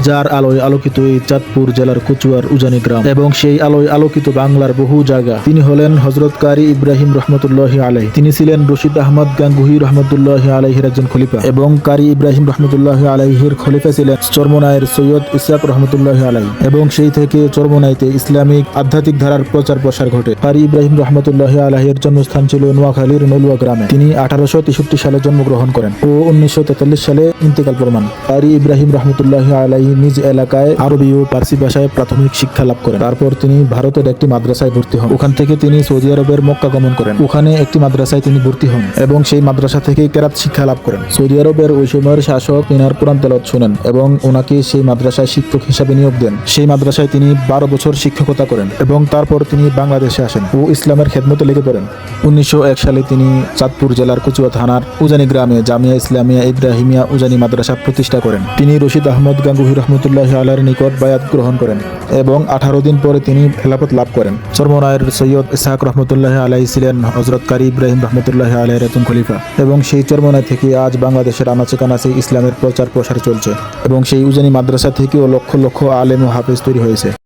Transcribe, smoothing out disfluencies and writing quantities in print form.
যার আলোয় আলোকিত এই চাঁদপুর জেলার কচুয়ার উজানি গ্রাম এবং সেই আলোয় আলোকিত বাংলার বহু জায়গা। তিনি হলেন হযরত কারি ইব্রাহিম রহমতুল্লাহি আলাইহি। তিনি ছিলেন রশিদ আহমদ গাঙ্গুহি রহমতুল্লাহি আলাইহির একজন খলিফা এবং কারি ইব্রাহিম রহমতুল্লাহি আলাইহির খলিফা ছিলেন চরমোনাইয়ের সৈয়দ ইসহাক রহমতুল্লাহি আলাইহি এবং সেই থেকে চরমোনাইতে ইসলামিক আধ্যাত্মিক ধারার প্রচার প্রসার ঘটে। কারি ইব্রাহিম রহমতুল্লাহি আলাইহির জন্মস্থান ছিল নোয়াখালীর নলুয়া গ্রামে। তিনি 1863 সালে জন্মগ্রহণ করেন ও 1943 সালে ইন্তেকাল ফরমান। কারি ইব্রাহিম রহমতুল্লাহি আলাইহি নিজ এলাকায় আরবি ও পার্সি ভাষায় প্রাথমিক শিক্ষা লাভ করেন। তারপর তিনি ভারতের একটি মাদ্রাসায় ভর্তি হন। ওখান থেকে তিনি সৌদি আরবের মক্কা গমন করেন। ওখানে একটি মাদ্রাসায় তিনি ভর্তি হন এবং সেই মাদ্রাসা থেকে কেরাত শিক্ষা লাভ করেন। সৌদি আরবের ওই সময়ের শাসক তিনার কোরআন তেলাওয়াত শুনেন এবং ওনাকে সেই মাদ্রাসায় শিক্ষক হিসাবে নিয়োগ দেন। সেই মাদ্রাসায় তিনি 12 বছর শিক্ষকতা করেন এবং তারপর তিনি বাংলাদেশে আসেন ও ইসলামের খেদমতে লেগে পড়েন। 1901 সালে তিনি চাঁদপুর জেলার কচুয়া থানার উজানি গ্রামে জামিয়া ইসলামিয়া ইব্রাহিমিয়া উজানি মাদ্রাসা প্রতিষ্ঠা করেন। তিনি রশিদ আহমদ গাঙ্গুহি রহমতুল্লাহি আলাইহির নিকট বায়াত গ্রহণ করেন এবং 18 দিন পরে তিনি খেলাফত লাভ করেন। চরমোনাইয়ের সৈয়দ ইসহাক রহমতুল্লাহি আলাইহি ছিলেন হযরত কারি ইব্রাহিম রহমতুল্লাহি আলাইহির একজন খলিফা এবং সেই চরমোনাই থেকে আজ বাংলাদেশের আনাচে কানাচে ইসলামের প্রচার প্রসার চলছে এবং সেই উজানি মাদ্রাসা থেকেও লক্ষ লক্ষ আলেম ও হাফেজ তৈরি হয়েছে।